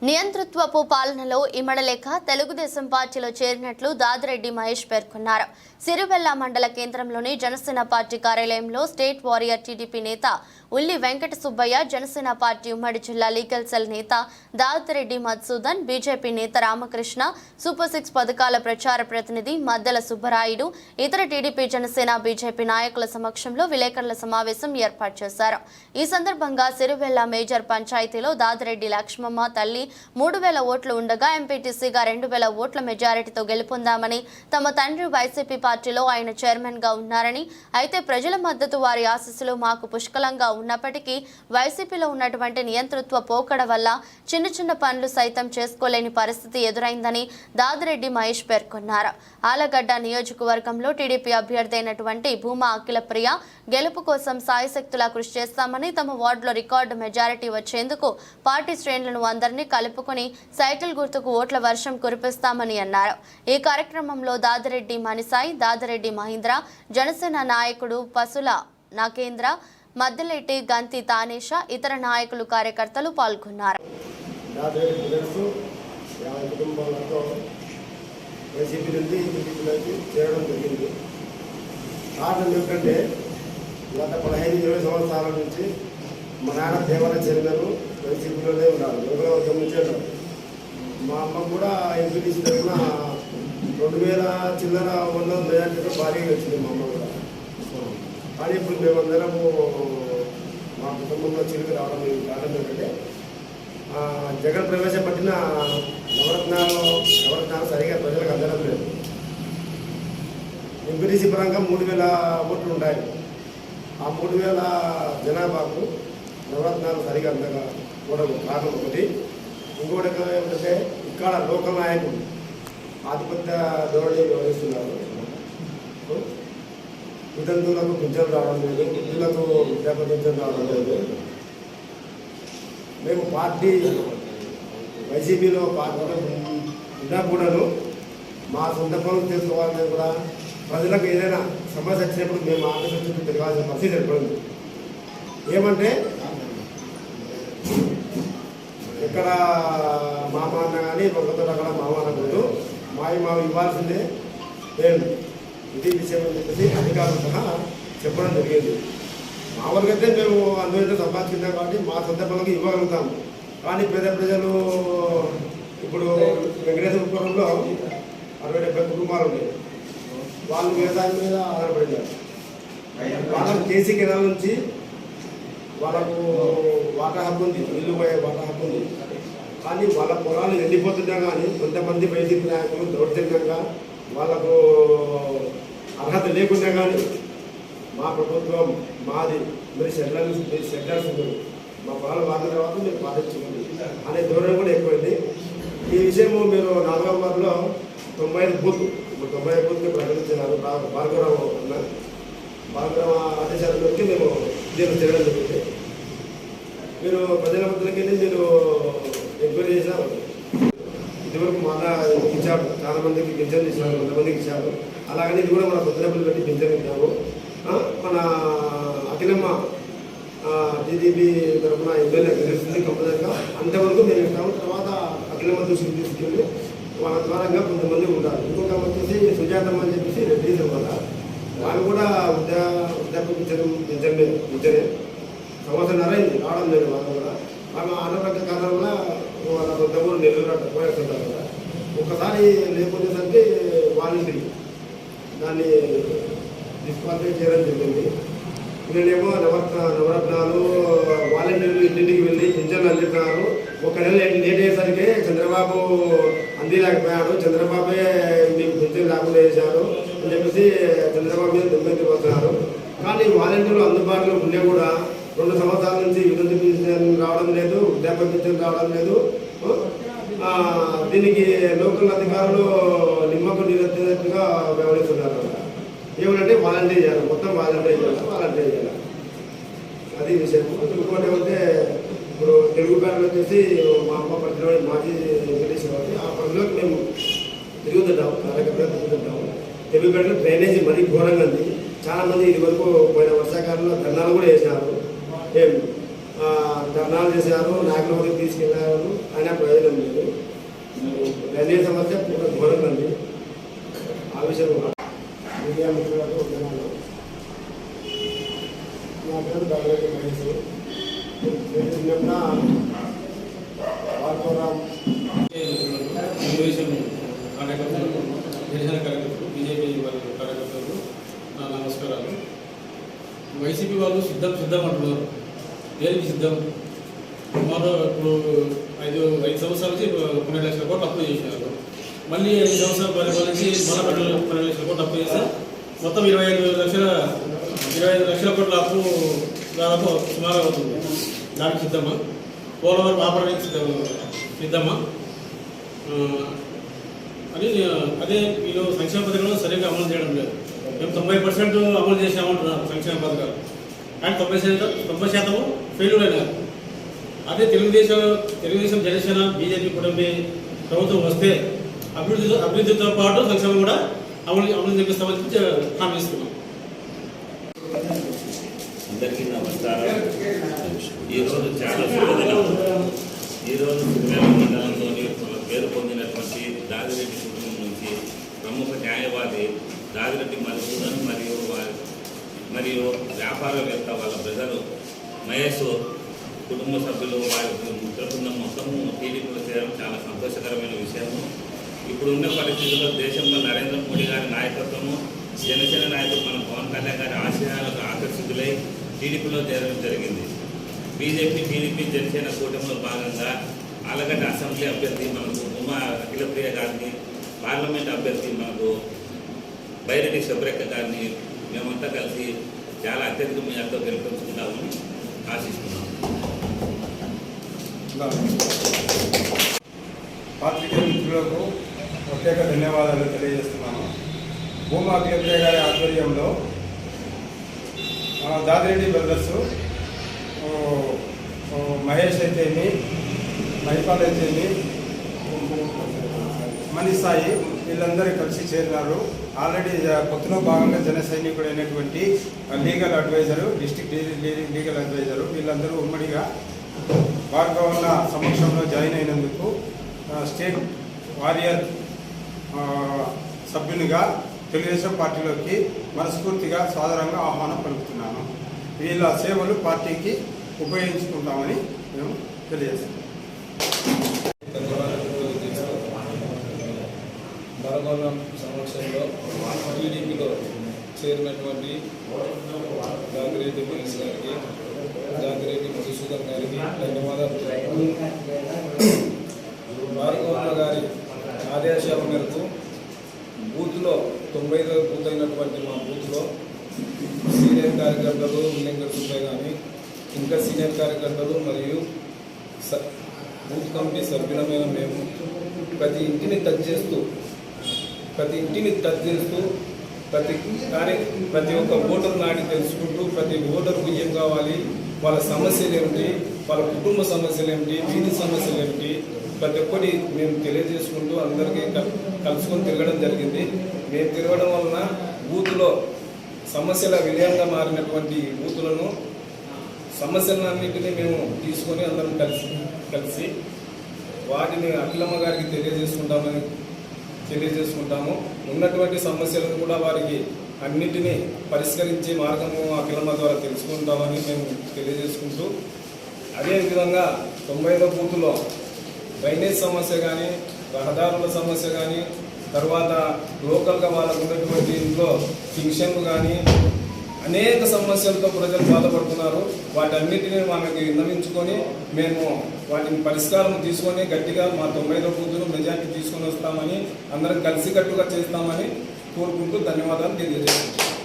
నియంతృత్వపు పాలనలో ఇమడలేక తెలుగుదేశం పార్టీలో చేరినట్లు దాదిరెడ్డి మహేష్ పేర్కొన్నారు. సిరివెల్ల మండల కేంద్రంలోని జనసేన పార్టీ కార్యాలయంలో స్టేట్ వారియర్ టీడీపీ నేత ఉల్లి వెంకట సుబ్బయ్య, జనసేన పార్టీ ఉమ్మడి జిల్లా లీగల్ సెల్ నేత దాదిరెడ్డి మధుసూదన్, బీజేపీ నేత రామకృష్ణ, సూపర్ 6 పథకాల ప్రచార ప్రతినిధి మద్దెల సుబ్బరాయుడు, ఇతర టీడీపీ, జనసేన, బీజేపీ నాయకుల సమక్షంలో విలేకరుల సమావేశం ఏర్పాటు చేశారు. ఈ సందర్భంగా సిరివెల్ల మేజర్ పంచాయతీలో దాదిరెడ్డి లక్ష్మమ్మ తల్లి 3000 ఓట్లు ఉండగా ఎంపీటీసీగా 2000 ఓట్ల మెజారిటీతో గెలుపొందామని, తమ తండ్రి వైసీపీ పార్టీలో ఆయన చైర్మన్ గా ఉన్నారని, అయితే ప్రజల మద్దతు, వారి ఆశీస్సులు మాకు పుష్కలంగా ఉన్నప్పటికీ వైసీపీలో ఉన్నటువంటి నియంతృత్వ పోకడ వల్ల చిన్న చిన్న పనులు సైతం చేసుకోలేని పరిస్థితి ఎదురైందని దాదిరెడ్డి మహేష్ పేర్కొన్నారు. ఆలగడ్డ నియోజకవర్గంలో టీడీపీ అభ్యర్థి అయినటువంటి భూమా అఖిలప్రియ గెలుపు కోసం సాయశక్తులా కృషి చేస్తామని, తమ వార్డులో రికార్డు మెజారిటీ వచ్చేందుకు పార్టీ శ్రేణులను అందరినీ కలుపుకొని సైకిల్ గుర్తుకు ఓట్ల వర్షం కురిపిస్తామని అన్నారు. ఈ కార్యక్రమంలో దాదిరెడ్డి మణిసాయి, దాదిరెడ్డి మహేంద్ర, జనసేన నాయకుడు పసుల నాగేంద్ర, మద్దెలెట్టి గంతి తానేష, ఇతర నాయకులు, కార్యకర్తలు పాల్గొన్నారు. గత 15-20 సంవత్సరాల నుంచి మా నాన్న దేవాలయ చైర్మన్ వైసీపీలోనే ఉన్నారు, యువకుల గమనించారు. మా అమ్మ కూడా ఎంపీటీసీ తరఫున 2000 చిల్లర 100 మెజార్టీతో భారీగా వచ్చింది మా అమ్మ కూడా. కానీ ఇప్పుడు మేమందరము మా కుటుంబంలో చిరుగు రావడం కారణం ఏంటంటే జగన్ ప్రవేశపెట్టిన నవరత్నాలు సరిగా ప్రజలకు అందడం లేదు. ఎంపీటీసీ పరంగా 3000 ఓట్లు ఉంటాయి. ఆ 3000 జనాభాకు నవరత్నాలు సరిగా అందగా కూడా కారణం ఒకటి. ఇంకోటి ఏమిటంటే ఇక్కడ లోకల్ నాయకులు ఆధిపత్య ధోరణి వ్యవహరిస్తున్నారు. వితంతువులకు పింఛను రావడం లేదు, వృద్ధులకు వృద్ధాప్య పింఛను రావడం లేదు. మేము పార్టీ వైసీపీలో పార్టీలో ఉన్నా కూడాను మా సొంత పనులు చేసుకోవాలని కూడా ప్రజలకు ఏదైనా సమస్య వచ్చినప్పుడు మేము ఆఫీసు చుట్టూ తిరగాల్సిన పరిస్థితి ఏర్పడింది. ఏమంటే ఎక్కడ మామ అన్న కానీ ఒకరితో అక్కడ మామ అనకూడదు, మావి ఇవ్వాల్సిందే లేదు, ఇది విషయం అని చెప్పేసి అధికారులు సహా చెప్పడం జరిగింది. మామూలుగా అయితే మేము అందులో సంపాదించాం కాబట్టి మా సొంత పనులకు ఇవ్వగలుగుతాము. కానీ ప్రజలు ఇప్పుడు వెంకటేశ్వరపురంలో 60-70 కుటుంబాలు ఉన్నాయి. వాళ్ళు వ్యవసాయం మీద ఆధారపడినారు. వాళ్ళకు కేసీ కెనాల్ నుంచి వాళ్ళకు వాటర్ హక్కు ఉంది, ఇల్లు పోయే వాటర్ హక్కు ఉంది. కానీ వాళ్ళ పొలాలు ఎండిపోతున్నా కానీ కొంతమంది వైసీపీ నాయకులు దౌర్జన్యంగా వాళ్ళకు అర్హత లేకుండా కానీ మా ప్రభుత్వం మాది, మీరు షెడ్లర్స్ మా పొలాలు వాడిన తర్వాత మీరు పాటించుకోండి అనే ధోరణి కూడా ఎక్కువైంది. ఈ విషయము మీరు 4వ వార్డులో 95 బూత్, ఇప్పుడు 95 బూత్కి ప్రకటించినారు. భార్గవరావు ఆదేశాల మేరకు మేము దీన్ని చేయడం జరిగింది. మీరు ప్రజల మధ్యలోకి వెళ్ళి మీరు ఎంక్వైరీ చేసినారు. ఇదివరకు మళ్ళా ఇచ్చారు, చాలా మందికి పింఛన్ ఇచ్చినారు, కొంతమందికి ఇచ్చారు. అలాగని ఇది కూడా మన పొద్దునప్పులు పెట్టి పింఛన్ ఇచ్చాము. మన అఖిలమ్మ టీడీపీ తరఫున ఎమ్మెల్యే గెలుస్తుంది కంపల్సరిగా, అంతవరకు మేము ఇస్తాము. తర్వాత అఖిలమ్మ దృష్టికి తీసుకెళ్ళి వాళ్ళ ద్వారంగా కొంతమంది ఉంటారు. ఇంకొక వచ్చేసి సుజాతమ్మ అని చెప్పేసి రెడ్డి వల్ల వాళ్ళు కూడా వృద్ధాప్య పింఛనే సంవత్సరంన్నర అయింది రావడం లేదు. వాళ్ళు కూడా వాళ్ళ అనారోగ్య కారణం వల్ల వాళ్ళ వృద్ధము నెల్లూరు పోయేస్తుంటారు కదా. ఒక్కసారి లేకపోయేసరికి వాలంటరీ దాన్ని డిస్క్వాలిఫై చేయడం జరిగింది. వీళ్ళేమో నవరత్నాలు వాలంటీర్లు ఇంటింటికి వెళ్ళి పింఛన్లు అందిస్తున్నారు. 1 నెల లేట్ అయ్యేసరికి చంద్రబాబు అందిలేకపోయాడు, చంద్రబాబే మీకు పింఛన్ లేకుండా చేశారు అని చెప్పేసి చంద్రబాబు మీద దుమ్మెత్తి వస్తున్నారు. కానీ వాలంటీర్లు అందుబాటులో ఉండే కూడా 2 సంవత్సరాల నుంచి వితంతు పింఛన్ రావడం లేదు, వృద్ధాప్య పింఛన్ రావడం లేదు. దీనికి లోకల్ అధికారులు నిమ్మకు నిరంతరంగా వ్యవహరిస్తున్నారు. ఏమంటే వాలంటీర్ చేయాలి, మొత్తం వాలంటీర్ చేయాలి, అది విషయం. ఇంకోటి ఏమంటే ఇప్పుడు తెలుగుపేటలో వచ్చేసి మా అమ్మ పరిధిలో మాజీ వెంకటేశ్వర కాబట్టి ఆ పరిధిలోకి మేము తిరుగుతుంటాము, కార్యక్రమాలు తిరుగుతుంటాము. తెలుగుపేటలో డ్రైనేజీ మరీ ఘోరంగా ఉంది. చాలామంది ఇది వరకు పోయిన వర్షాకాలంలో ధర్నాలు కూడా చేశారు, ధర్నాలు చేశారు, నాయకుల వరకు తీసుకెళ్ళారు. అయినా ప్రయోజనం స్థానియ సమస్య పూర్ణ ఘోరంగా ఉంది. ఆ విషయం కూడా మీడియా మిత్రులకు వందనాలు. నా పేరు దాదాపు మహేష్. నిన్న భార్గవరామ్ తెలుగుదేశం కార్యకర్తలు, గిరిజన కార్యకర్తలు, బీజేపీ కార్యకర్తలు నా నమస్కారాలు. వైసీపీ వాళ్ళు సిద్ధం అంటున్నారు. దేనికి సిద్ధం? సుమారు ఇప్పుడు ఐదు సంవత్సరాల నుంచి 12 లక్షల కోట్లు అప్పు చేసినారు. మళ్ళీ 5 సంవత్సరాలు పరిపాలించి మళ్ళీ 12 లక్షల కోట్లు అప్పు చేస్తే మొత్తం 25 లక్షల కోట్ల అప్పు దాదాపు సుమారు అవుతుంది. దానికి సిద్ధమా? పోలవరం ఆపరేటింగ్ సిద్ధమా అని అదే వీళ్ళు సంక్షేమ పథకాలు సరిగ్గా అమలు చేయడం లేదు. మేము 90% అమలు చేసామంటున్నారు సంక్షేమ పథకాలు, కానీ 90% ఫెయిల్యూర్ అయినారు. అదే తెలుగుదేశం జనసేన బీజేపీ కూటమి ప్రభుత్వం వస్తే అభివృద్ధితో పాటు సంక్షేమం కూడా అమలు చేపిస్తామని హామీ ఇస్తున్నాం. అందరికీ నమస్కారం. ఈరోజు చాలా శుభదినం. ఈరోజు మండలంలోని పేరు పొందినటువంటి దాదిరెడ్డి కుటుంబం నుంచి ప్రముఖ న్యాయవాది దాదిరెడ్డి మధుసూదన్ మరియు వ్యాపారవేత్త వాళ్ళ ప్రజలు మహేష్ కుటుంబ సభ్యులు వారి మిత్ర బృందం మొత్తము టీడీపీలో చేరడం చాలా సంతోషకరమైన విషయము. ఇప్పుడున్న పరిస్థితుల్లో దేశంలో నరేంద్ర మోడీ గారి నాయకత్వము, జనసేన నాయకులు మన పవన్ కళ్యాణ్ గారి ఆశయాలకు ఆకర్షితులై టీడీపీలో చేరడం జరిగింది. బీజేపీ, టీడీపీ, జనసేన కూటమిలో భాగంగా ఆలగడ్డ అసెంబ్లీ అభ్యర్థి మనకు ఉమా అఖిలప్రియ గారిని, పార్లమెంట్ అభ్యర్థి మనకు బైరెడ్డి శబరిక గారిని మేమంతా కలిసి చాలా అత్యధిక మేరతో గెలిపించుకుంటామని ఆశిస్తున్నాం. పాత్రికేయ మిత్రులకు ప్రత్యేక ధన్యవాదాలు తెలియజేస్తున్నాను. భూమా అఖిలప్రియ గారి ఆధ్వర్యంలో దాదిరెడ్డి బ్రదర్స్, మహేష్ అయితేమి, మైపాల్ అయితేమి, మనీసాయి వీళ్ళందరూ కలిసి చేరినారు. ఆల్రెడీ కొత్తలో భాగంగా జన సైనికుడు అయినటువంటి legal adviser, district legal adviser వీళ్ళందరూ ఉమ్మడిగా భార్గవన్న సమక్షంలో జాయిన్ అయినందుకు స్టేట్ వారియర్ సభ్యునిగా తెలుగుదేశం పార్టీలోకి మనస్ఫూర్తిగా సాదరంగా ఆహ్వానం పలుకుతున్నాను. వీళ్ళ సేవలు పార్టీకి ఉపయోగించుకుంటామని మేము తెలియజేస్తాం. భార్గవరాం సమక్షంలో టీడీపీలో చేరినటువంటి జాగిరెడ్డి మహేష్ గారికి, జాగిరెడ్డి మధుసూదన్ గారికి ధన్యవాదాలు. భార్గవరాం గారి ఆదేశాల మేరకు బూత్లో 95వ బూత్ అయినటువంటి మా బూత్లో సీనియర్ కార్యకర్తలు విల్లింగర్ సుబ్బయ్య కానీ, ఇంకా సీనియర్ కార్యకర్తలు మరియు బూత్ కమిటీ సభ్యులమైన మేము ప్రతి ఇంటిని టచ్ చేస్తూ ప్రతి ఒక్క ఓటర్ నాడి తెలుసుకుంటూ ప్రతి ఓటర్ బియ్యం కావాలి, వాళ్ళ సమస్యలు ఏమిటి, వాళ్ళ కుటుంబ సమస్యలు ఏమిటి, వీధి సమస్యలు ఏమిటి, ప్రతి ఒక్కటి మేము తెలియజేసుకుంటూ అందరికీ కలుసుకొని తిరగడం జరిగింది. మేము తిరగడం వలన బూత్లో సమస్యల విలయంగా మారినటువంటి బూతులను సమస్యలన్నింటినీ మేము తీసుకొని అందరం కలిసి వాటిని అఖిలమ్మ గారికి తెలియజేసుకుంటాము. ఉన్నటువంటి సమస్యలను కూడా వారికి అన్నింటినీ పరిష్కరించే మార్గము అఖిలమ్మ ద్వారా తెలుసుకుంటామని మేము తెలియజేసుకుంటూ, అదేవిధంగా 95వ బూత్లో డ్రైనేజ్ సమస్య కానీ, రహదారుల సమస్య కానీ, తర్వాత లోకల్గా వాళ్ళకు ఉన్నటువంటి ఇంట్లో పింఛన్లు కానీ అనేక సమస్యలతో ప్రజలు బాధపడుతున్నారు. వాటన్నిటినీ మనకి విన్నవించుకొని మేము వాటిని పరిష్కారం తీసుకొని గట్టిగా మా 95వ బూతులు మెజార్టీ తీసుకొని వస్తామని అందరం కలిసికట్టుగా చేస్తామని కోరుకుంటూ ధన్యవాదాలు తెలియజేస్తున్నాం.